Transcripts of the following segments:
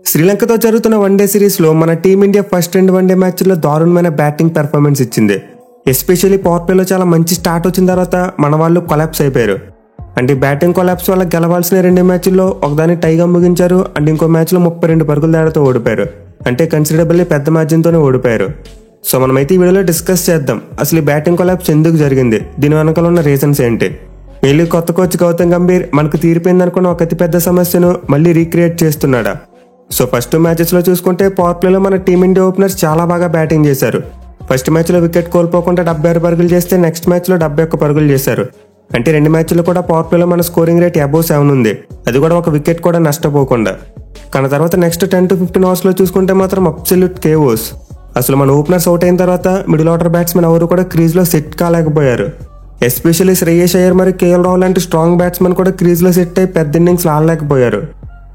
శ్రీలంకతో జరుగుతున్న వన్డే సిరీస్లో మన టీమిండియా ఫస్ట్ 2 వన్డే మ్యాచ్ల్లో దారుణమైన బ్యాటింగ్ పెర్ఫార్మెన్స్ ఇచ్చింది. ఎస్పెషల్లీ పవర్ ప్లేలో చాలా మంచి స్టార్ట్ వచ్చిన తర్వాత మన వాళ్ళు కొలాప్స్ అయిపోయారు. అంటే బ్యాటింగ్ కొలాప్స్ వల్ల గెలవాల్సిన 2 మ్యాచ్ల్లో ఒకదాన్ని టైగా ముగించారు. అండ్ ఇంకో మ్యాచ్లో 32 పరుగుల తేడాతో ఓడిపోయారు. అంటే కన్సిడరబుల్లీ పెద్ద మార్జిన్తోనే ఓడిపోయారు. సో మనమైతే ఈ వీడియోలో డిస్కస్ చేద్దాం అసలు ఈ బ్యాటింగ్ కొలాప్స్ ఎందుకు జరిగింది, దీని వెనకాల ఉన్న రీజన్స్ ఏంటి. మళ్ళీ కొత్త కోచ్ గౌతమ్ గంభీర్ మనకు తీరిపోయిందనుకున్న ఒక అతిపెద్ద సమస్యను మళ్ళీ రీక్రియేట్ చేస్తున్నాడా. సో ఫస్ట్ 2 మ్యాచెస్లో చూసుకుంటే పవర్ ప్లేలో మన టీమిండియా ఓపెనర్స్ చాలా బాగా బ్యాటింగ్ చేశారు. ఫస్ట్ మ్యాచ్లో వికెట్ కోల్పోకుండా 76 పరుగులు చేస్తే నెక్స్ట్ మ్యాచ్లో 71 పరుగులు చేశారు. అంటే 2 మ్యాచ్ల్లో కూడా పవర్ ప్లేలో మన స్కోరింగ్ రేట్ అబోవ్ 7 ఉంది, అది కూడా ఒక వికెట్ కూడా నష్టపోకుండా. కానీ తర్వాత నెక్స్ట్ 10 to 15 అవర్స్లో చూసుకుంటే మాత్రం అబ్సల్యూట్ కేఓస్. అసలు మన ఓపెనర్స్ అవుట్ అయిన తర్వాత మిడిల్ ఆర్డర్ బ్యాట్స్మెన్ ఎవరు కూడా క్రీజ్లో సెట్ కాలేకపోయారు. ఎస్పెషల్లీ శ్రేయస్ అయ్యర్ మరియు కేఎల్ రాహుల్ లాంటి స్ట్రాంగ్ బ్యాట్స్మెన్ కూడా క్రీజ్లో సెట్ అయి పెద్ద ఇన్నింగ్స్ ఆడలేకపోయారు.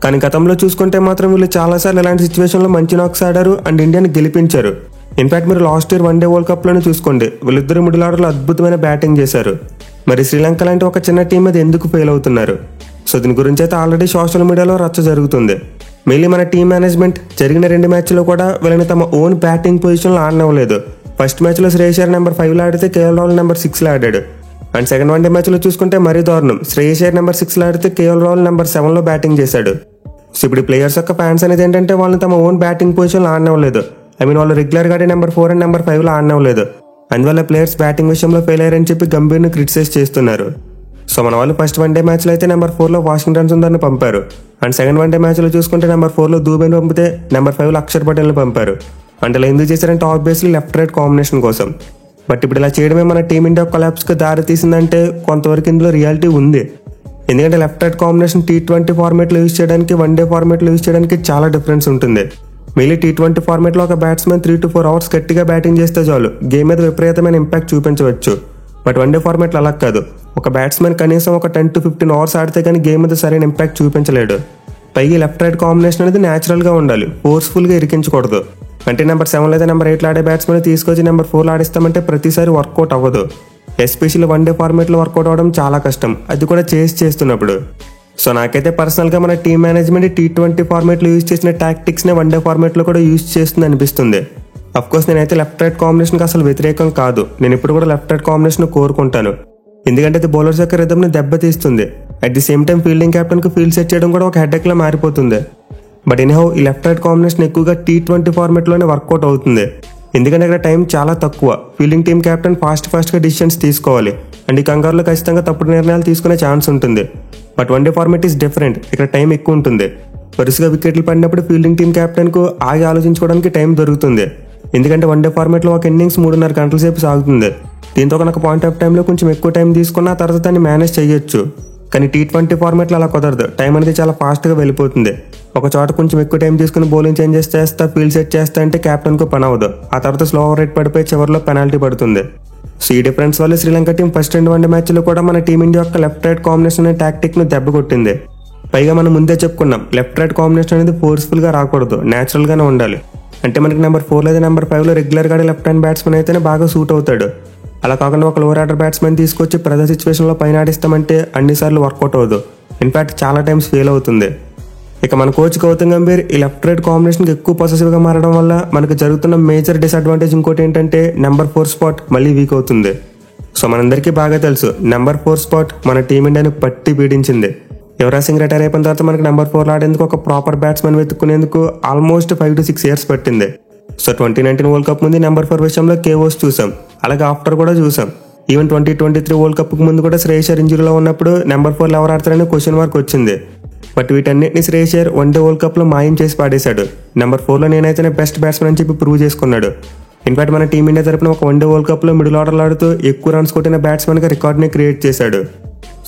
కానీ గతంలో చూసుకుంటే మాత్రం వీళ్ళు చాలాసార్లు ఇలాంటి సిచ్యువేషన్లో మంచి నాక్స్ ఆడారు అండ్ ఇండియాని గెలిపించారు. ఇన్ఫాక్ట్ మీరు లాస్ట్ ఇయర్ వన్డే వరల్డ్ కప్లోనే చూసుకోండి, వీళ్ళిద్దరు మిడిల్ ఆర్డర్లో అద్భుతమైన బ్యాటింగ్ చేశారు. మరి శ్రీలంక లాంటి ఒక చిన్న టీం మీద ఎందుకు ఫెయిల్ అవుతున్నారు? సో దీని గురించి అయితే ఆల్రెడీ సోషల్ మీడియాలో రచ్చ జరుగుతుంది. మళ్ళీ మన టీం మేనేజ్మెంట్ జరిగిన 2 మ్యాచ్లో కూడా వీళ్ళని తమ ఓన్ బ్యాటింగ్ పొజిషన్లో ఆడనివ్వలేదు. ఫస్ట్ మ్యాచ్లో శ్రేయస్ అయ్యర్ నెంబర్ 5లో ఆడితే కేఎల్ రాహుల్ నెంబర్ 6లో ఆడాడు. అండ్ సెకండ్ వన్డే మ్యాచ్లో చూసుకుంటే మరీ దారుణం, శ్రేయస్ అయ్యర్ నెంబర్ 6లో ఆడితే కేఎల్ రాహుల్ నెంబర్ 7లో బ్యాటింగ్ చేశాడు. సో ఇప్పుడు ప్లేయర్స్ యొక్క ఫ్యాన్స్ అనేది ఏంటంటే వాళ్ళని తమ ఓన్ బ్యాటింగ్ పొజిషన్లో ఆడనివ్వలేదు. వాళ్ళు రెగ్యులర్గా నెంబర్ 4 అండ్ నెంబర్ 5లో ఆడనివ్వలేదు. అందువల్ల ప్లేయర్స్ బ్యాటింగ్ విషయంలో ఫెయిల్ అయ్యారని చెప్పి గంభీర్ని క్రిటిసైజ్ చేస్తున్నారు. సో మన వాళ్ళు ఫస్ట్ వన్డే మ్యాచ్లో అయితే నెంబర్ 4లో వాషింగ్టన్ సుందర్ని పంపారు. అండ్ సెకండ్ వన్డే మ్యాచ్లో చూసుకుంటే నెంబర్ 4లో దూబేని పంపితే నెంబర్ 5లో అక్షర్ పటేల్ని పంపారు. అంటే ఇలా ఎందుకు చేశారంటే ఆబ్వియస్లీ లెఫ్ట్ రైట్ కాంబినేషన్ కోసం. బట్ ఇప్పుడు ఇలా చేయడమే మన టీమిండియా కొలాప్స్కి దారి తీసిందంటే కొంతవరకు ఇందులో రియాలిటీ ఉంది. ఎందుకంటే లెఫ్ట్ రైట్ కాంబినేషన్ T20 ఫార్మేట్లో యూజ్ చేయడానికి వన్డే ఫార్మేట్లో యూజ్ చేయడానికి చాలా డిఫరెన్స్ ఉంటుంది. మళ్ళీ T20 ఫార్మేట్లో ఒక బ్యాట్స్మెన్ 3 to 4 అవర్స్ గట్టిగా బ్యాటింగ్ చేస్తే చాలు గేమ్ మీద విపరీతమైన ఇంపాక్ట్ చూపించవచ్చు. బట్ వన్డే ఫార్మేట్లో అలా కాదు, ఒక బ్యాట్స్మెన్ కనీసం ఒక 10 to 15 అవర్స్ ఆడితే కానీ గేమ్ మీద సరైన ఇంపాక్ట్ చూపించలేడు. పైగా లెఫ్ట్ రైట్ కాంబినేషన్ అనేది న్యాచురల్గా ఉండాలి, ఫోర్స్ఫుల్గా ఇరికించకూడదు. అంటే నెంబర్ 7 లేదా నెంబర్ 8లో ఆడే బ్యాట్స్మెన్ తీసుకొచ్చి నెంబర్ 4లో ఆడిస్తామంటే ప్రతిసారి వర్కౌట్ అవ్వదు. ఎస్పెషల్లీ వన్డే ఫార్మేట్లో వర్కౌట్ అవ్వడం చాలా కష్టం, అది కూడా చేస్తున్నప్పుడు. సో నాకైతే పర్సనల్గా మన టీం మేనేజ్మెంట్ T20 ఫార్మేట్లో యూజ్ చేసిన టాక్టిక్స్ని వన్డే ఫార్మేట్లో కూడా యూజ్ చేస్తుంది అనిపిస్తుంది. అఫ్కోర్స్ నేనైతే లెఫ్ట్ రైట్ కాంబినేషన్కి అసలు వ్యతిరేకం కాదు, నేను ఇప్పుడు కూడా లెఫ్ట్ రైట్ కాంబినేషన్ కోరుకుంటాను. ఎందుకంటే అది బౌలర్స్ యొక్క రిథమ్ని దెబ్బతీస్తుంది. At the same time fielding క్యాప్టెన్కి ఫీల్డ్ సెట్ చేయడం కూడా ఒక హెడ్ఏక్లా మారిపోతుంది. బట్ ఎనీహౌ ఈ లెఫ్ట్ రైట్ కాంబినేషన్ ఎక్కువగా T20 ఫార్మేట్లోనే వర్కౌట్ అవుతుంది. ఎందుకంటే ఇక్కడ టైం చాలా తక్కువ, ఫీల్డింగ్ టీం క్యాప్టెన్ ఫాస్ట్గా డిసిషన్స్ తీసుకోవాలి అండ్ ఈ కంగారులో ఖచ్చితంగా తప్పుడు నిర్ణయాలు తీసుకునే ఛాన్స్ ఉంటుంది. But one day format is different, ఇక్కడ టైం ఎక్కువ ఉంటుంది. వరుసగా వికెట్లు పడినప్పుడు ఫీల్డింగ్ టీం క్యాప్టెన్కు ఆగి ఆలోచించుకోవడానికి టైం దొరుకుతుంది. ఎందుకంటే వన్డే ఫార్మేట్లో ఒక ఇన్నింగ్స్ 3.5 గంటల సేపు సాగుతుంది. దీంతో కనుక పాయింట్ ఆఫ్ టైంలో కొంచెం ఎక్కువ టైం తీసుకున్న తర్వాత దాన్ని మేనేజ్ చేయొచ్చు. కానీ T20 ఫార్మేట్లో అలా కుదరదు, టైం అనేది చాలా ఫాస్ట్గా వెళ్ళిపోతుంది. ఒక చోట కొంచెం ఎక్కువ టైం తీసుకుని బౌలింగ్ చేంజెస్ చేస్తా ఫీల్డ్ సెట్ చేస్తా అంటే క్యాప్టెన్కు పని అవ్వదు, ఆ తర్వాత స్లో ఓవర్ రేట్ పడిపోయి చివరిలో పెనాల్టీ పడుతుంది. సో ఈ డిఫరెన్స్ వల్ల శ్రీలంక టీం ఫస్ట్ 2 వన్డే మ్యాచ్లో కూడా మన టీమిండియా యొక్క లెఫ్ట్ రైట్ కాంబినేషన్ అనే టాక్టిక్ను దెబ్బ కొట్టింది. పైగా మనం ముందే చెప్పుకున్నాం, లెఫ్ట్ రైట్ కాంబినేషన్ అనేది ఫోర్స్ఫుల్గా రాకూడదు, న్యాచురల్గానే ఉండాలి. అంటే మనకి నెంబర్ 4 లేదా నెంబర్ 5లో రెగ్యులర్గా లెఫ్ట్ హ్యాండ్ బ్యాట్స్మెన్ అయితేనే బాగా సూట్ అవుతాడు. అలా కాకుండా ఒక లోవర్ ఆర్డర్ బ్యాట్స్మెన్ తీసుకొచ్చి ప్రతి సిచ్యువేషన్లో పైన ఆడిస్తామంటే అన్నిసార్లు వర్కౌట్ అవ్వదు, ఇన్ఫాక్ట్ చాలా టైమ్స్ ఫెయిల్ అవుతుంది. ఇక మన కోచ్ గౌతమ్ గంభీర్ ఈ లెఫ్ట్ రైట్ కాంబినేషన్కి ఎక్కువ పొసెసివ్గా మారడం వల్ల మనకు జరుగుతున్న మేజర్ డిసడ్వాంటేజ్ ఇంకోటి ఏంటంటే నెంబర్ 4 స్పాట్ మళ్ళీ వీక్ అవుతుంది. సో మనందరికీ బాగా తెలుసు నెంబర్ 4 స్పాట్ మన టీమిండియాని పట్టి పీడించింది. యువరాజ్ సింగ్ రిటైర్ అయిపోయిన తర్వాత మనకి నెంబర్ 4లో ఆడేందుకు ఒక ప్రాపర్ బ్యాట్స్మెన్ వెతుక్కునేందుకు ఆల్మోస్ట్ 5 to 6 ఇయర్స్ పట్టింది. సో 2019 వరల్డ్ కప్ ముందు నెంబర్ 4 విషయంలో కేఓస్ చూసాం, అలాగే ఆఫ్టర్ కూడా చూసాం. ఈవెన్ 2023 వరల్డ్ కప్కి ముందు కూడా శ్రేయస్ అయ్యర్ ఇంజరీలో ఉన్నప్పుడు నెంబర్ 4లో ఎవరు ఆడతారని క్వశ్చన్ మార్క్ వచ్చింది. బట్ వీటన్నిటిని శ్రేయస్ అయ్యర్ వన్డే వరల్డ్ కప్లో మాయం చేసి పాడేశాడు. నెంబర్ 4లో నేనైతేనే బెస్ట్ బ్యాట్స్మెన్ అని చెప్పి ప్రూవ్ చేసుకున్నాడు. ఇన్ఫాక్ట్ మన టీమిండియా తరపున ఒక వన్డే వరల్డ్ కప్లో మిడిల్ ఆర్డర్లో ఆడుతూ ఎక్కువ రన్స్ కొట్టిన బ్యాట్స్మెన్గా రికార్డ్ని క్రియేట్ చేశాడు.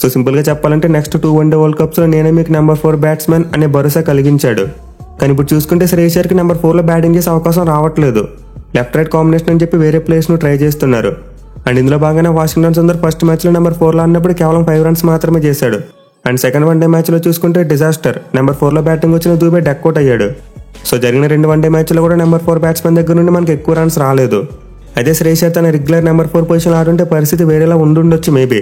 సో సింపుల్గా చెప్పాలంటే నెక్స్ట్ 2 వన్డే వరల్డ్ కప్స్లో నేనే మీకు నెంబర్ 4 బ్యాట్స్మెన్ అనే భరోసా కలిగించాడు. కానీ ఇప్పుడు చూసుకుంటే శ్రేయస్ అయ్యర్కి నెంబర్ 4లో బ్యాటింగ్ చేసే అవకాశం రావట్లేదు. లెఫ్ట్ రైట్ కాంబినేషన్ అని చెప్పి వేరే ప్లేయర్స్ను ట్రై చేస్తున్నారు. అండ్ ఇందులో భాగంగా వాషింగ్టన్ సుందర్ ఫస్ట్ మ్యాచ్లో నెంబర్ 4లో ఆడినప్పుడు కేవలం 5 రన్స్ మాత్రమే చేశాడు. అండ్ సెకండ్ వన్డే మ్యాచ్లో చూసుకుంటే డిజాస్టర్, నెంబర్ 4లో బ్యాటింగ్ వచ్చిన దూబే డక్అవుట్ అయ్యాడు. సో జరిగిన 2 వన్డే మ్యాచ్లో కూడా నెంబర్ 4 బ్యాట్స్మెన్ దగ్గర నుండి మనకి ఎక్కువ రన్స్ రాలేదు. అదే శ్రేయస్ అయ్యర్ తన రెగ్యులర్ నెంబర్ 4 పొజిషన్ ఆడుంటే పరిస్థితి వేరేలా ఉండుండొచ్చు మేబీ.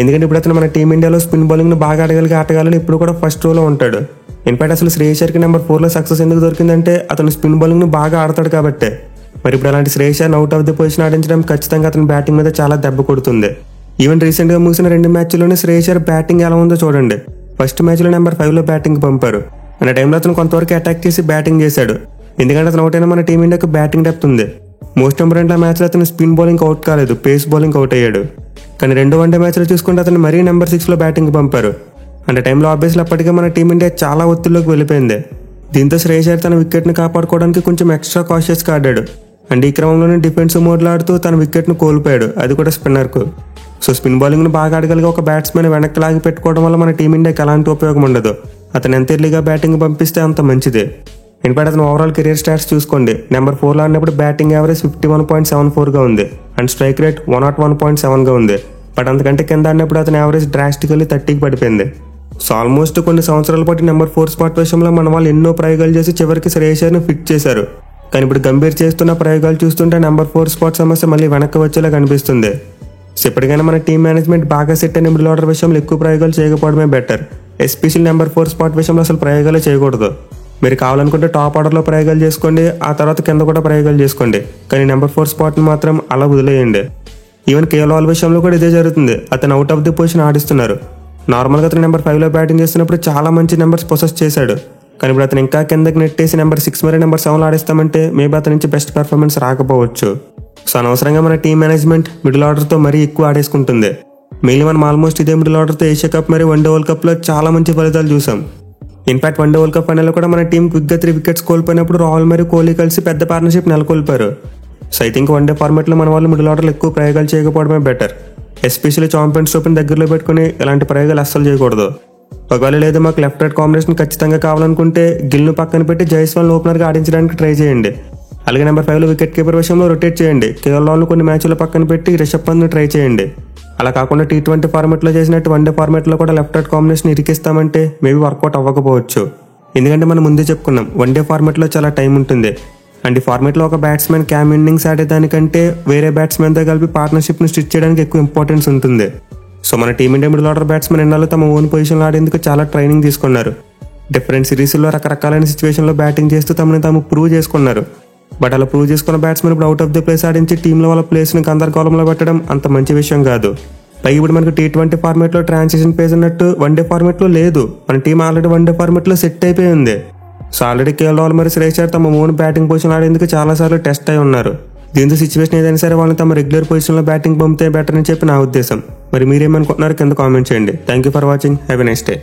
ఎందుకంటే ఇప్పుడు అతను మన టీమిండియాలో స్పిన్ బౌలింగ్ను బాగా ఆడగలిగే ఆటగాళ్ళు ఇప్పుడు కూడా ఫస్ట్ రోలో ఉంటాడు. ఇన్ఫాక్ట్ అసలు శ్రేయస్ అయ్యర్కి నెంబర్ 4లో సక్సెస్ ఎందుకు దొరికిందంటే అతను స్పిన్ బౌలింగ్ను బాగా ఆడతాడు కాబట్టి. మరి ఇప్పుడు అలాంటి Shreyas Iyer out of the position ఆడించడం ఖచ్చితంగా అతని బ్యాటింగ్ మీద చాలా దెబ్బ కొడుతుంది. ఈవెన్ రీసెంట్గా ముగిసిన 2 మ్యాచ్ల్లోనే శ్రేయస్ అయ్యర్ బ్యాటింగ్ ఎలా ఉందో చూడండి. ఫస్ట్ మ్యాచ్లో నెంబర్ 5లో బ్యాటింగ్ పంపారు. అనే టైంలో అతను కొంతవరకు అటాక్ చేసి బ్యాటింగ్ చేశాడు. ఎందుకంటే అతను అవుట్ అయినా మన టీమిండియాకు బ్యాటింగ్ డెప్త్ ఉంది. మోస్ట్ ఇంపార్టెంట్ మ్యాచ్లో అతను స్పిన్ బౌలింగ్ అవుట్ కాలేదు, పేస్ బౌలింగ్ అవుట్ అయ్యాడు. కానీ 2 వన్డే మ్యాచ్లో చూసుకుంటే అతను మరీ నెంబర్ 6లో బ్యాటింగ్ పంపారు. అంటే టైంలో ఆబ్వియస్లీ అప్పటికే మన టీమిండియా చాలా ఒత్తిడిలోకి వెళ్ళిపోయింది. దీంతో శ్రేయస్ అయ్యర్ తన వికెట్ని కాపాడుకోవడానికి కొంచెం ఎక్స్ట్రా కాషియస్గా ఆడాడు. అండ్ ఈ క్రమంలోనే డిఫెన్సివ్ మోడ్లో ఆడుతూ తన వికెట్ను కోల్పోయాడు, అది కూడా స్పిన్నర్కు. సో స్పిన్ బౌలింగ్ను బాగా ఆడగలిగే ఒక బ్యాట్స్మెన్ వెనక్కి లాగి పెట్టుకోవడం వల్ల మన టీమిండియాకి ఎలాంటి ఉపయోగం ఉండదు. అతను ఎంత ఎర్లీగా బ్యాటింగ్ పంపిస్తే అంత మంచిది. ఇన్ఫాక్ట్ అతను ఓవరాల్ కెరీర్ స్టాట్స్ చూసుకోండి. నెంబర్ 4లో ఆడినప్పుడు బ్యాటింగ్ యావరేజ్ 51.74గా ఉంది అండ్ స్ట్రైక్ రేట్ 101.7గా ఉంది. బట్ అంతకంటే కింద ఆడినప్పుడు అతని యావరేజ్ డ్రాస్టికల్లీ 30కి పడిపోయింది. సో ఆల్మోస్ట్ కొన్ని సంవత్సరాల పాటు నెంబర్ 4 స్పాట్ విషయంలో మన వాళ్ళు ఎన్నో ప్రయోగాలు చేసి చివరికి శ్రేయస్ అయ్యర్ని ఫిట్ చేశారు. కానీ ఇప్పుడు గంభీర్ చేస్తున్న ప్రయోగాలు చూస్తుంటే నెంబర్ 4 స్పాట్ సమస్య మళ్ళీ వెనక్కి వచ్చేలా కనిపిస్తుంది. సో ఇప్పటికైనా మన టీం మేనేజ్మెంట్ బాగా సెట్ అయిన మిడిల్ ఆర్డర్ విషయంలో ఎక్కువ ప్రయోగాలు చేయకపోవడమే బెటర్. ఎస్పెషల్లీ నెంబర్ 4 స్పాట్ విషయంలో అసలు ప్రయోగాలే చేయకూడదు. మీరు కావాలనుకుంటే టాప్ ఆర్డర్లో ప్రయోగాలు చేసుకోండి, ఆ తర్వాత కింద కూడా ప్రయోగాలు చేసుకోండి. కానీ నెంబర్ 4 స్పాట్ని మాత్రం అలా వదిలేయండి. ఈవెన్ కేఎల్ రాహుల్ విషయంలో కూడా ఇదే జరుగుతుంది. అతను అవుట్ ఆఫ్ ది పొజిషన్ ఆడిస్తున్నారు. నార్మల్గా అతను నెంబర్ 5లో బ్యాటింగ్ చేస్తున్నప్పుడు చాలా మంచి నెంబర్స్ పొసెస్ చేశాడు. కానీ ఇప్పుడు అతను ఇంకా కిందకి నెట్టేసి నెంబర్ 6 మరియు నెంబర్ 7లో ఆడిస్తామంటే మేబీ అతని నుంచి బెస్ట్ పెర్ఫార్మెన్స్ రాకపోవచ్చు. సో అనవసరంగా మన టీం మేనేజ్మెంట్ మిడిల్ ఆర్డర్తో మరీ ఎక్కువ ఆడేసుకుంటుంది. మెయిన్లీ మనం ఆల్మోస్ట్ ఇదే మిడిల్ ఆర్డర్తో ఏషియా కప్ మరియు వన్డే వరల్డ్ కప్లో చాలా మంచి ఫలితాలు చూసాం. ఇన్ఫాక్ట్ వన్డే వరల్డ్ కప్ ఫైనల్లో కూడా మన టీం క్విక్గా 3 వికెట్స్ కోల్పోయినప్పుడు రాహుల్ మరియు కోహ్లీ కలిసి పెద్ద పార్ట్నర్షిప్ నెలకొల్పారు. సో ఐ థింక్ వన్డే ఫార్మాట్లో మన వాళ్ళు మిడిల్ ఆర్డర్లో ఎక్కువ ప్రయోగాలు చేయకపోవడమే బెటర్. ఎస్పెషల్లీ ఛాంపియన్స్ ట్రోఫీని దగ్గరలో పెట్టుకుని ఇలాంటి ప్రయోగాలు అస్సలు చేయకూడదు. ఒకవేళ లేదా మాకు లెఫ్ట్ రైట్ కాంబినేషన్ ఖచ్చితంగా కావాలనుకుంటే గిల్ను పక్కన పెట్టి జైస్వాల్ని ఓపెనర్గా ఆడించడానికి ట్రై చేయండి. అలాగే నెంబర్ 5లో వికెట్ కీపర్ విషయంలో రొటేట్ చేయండి. కేఎల్ రాహుల్ని కొన్ని మ్యాచ్ల పక్కన పెట్టి రిషబ్ పంత్ని ట్రై చేయండి. అలా కాకుండా T20 ఫార్మాట్లో చేసినట్టు వన్డే ఫార్మాట్లో కూడా లెఫ్ట్ రైట్ కాంబినేషన్ ఇరికిస్తామంటే మేబీ వర్కౌట్ అవ్వకపోవచ్చు. ఎందుకంటే మనం ముందే చెప్పుకున్నాం వన్డే ఫార్మాట్లో చాలా టైం ఉంటుంది. అండ్ ఈ ఫార్మాట్లో ఒక బ్యాట్స్మెన్ క్యామ్ ఇన్నింగ్స్ ఆడేదానికంటే వేరే బ్యాట్స్మెన్తో కలిపి పార్ట్నర్షిప్ని స్టిచ్ చేయడానికి ఎక్కువ ఇంపార్టెన్స్ ఉంటుంది. సో మన టీమిండియా మిడిల్ ఆర్డర్ బ్యాట్స్మెన్ ఎన్నాళ్ళు తమ ఓన్ పొజిషన్లో ఆడేందుకు చాలా ట్రైనింగ్ తీసుకున్నారు. డిఫరెంట్ సిరీస్లో రకరకాలైన సిచ్యువేషన్లో బ్యాటింగ్ చేస్తూ తమని తాము ప్రూవ్ చేసుకున్నారు. బట్ అలా ప్రూవ్ చేసుకున్న బ్యాట్స్మెన్ ఇప్పుడు అవుట్ ఆఫ్ ది ప్లేస్ ఆడించి టీంలో వాళ్ళ ప్లేస్ని గందరగోళంలో పెట్టడం అంత మంచి విషయం కాదు. పైగా ఇప్పుడు మనకు T20 ఫార్మాట్లో ట్రాన్సిషన్ పేజ్ ఉన్నట్టు వన్డే ఫార్మాట్లో లేదు. మన టీం ఆల్రెడీ వన్డే ఫార్మాట్లో సెట్ అయిపోయి ఉంది. సో ఆల్రెడీ కేఎల్ రాహుల్ మరియు శ్రేయస్ అయ్యర్ తమ ఓన్ బ్యాటింగ్ పొజిషన్ ఆడేందుకు చాలాసార్లు టెస్ట్ అయి ఉన్నారు. దీంతో సిచ్యువేషన్ ఏదైనా సరే వాళ్ళని తమ రెగ్యులర్ పొజిషన్లో బ్యాటింగ్ పంపితే బెటర్ అని చెప్పి నా ఉద్దేశం. మరి మీరేమనుకుంటున్నారు కింద కామెంట్ చేయండి. Thank you for watching. Have a nice day.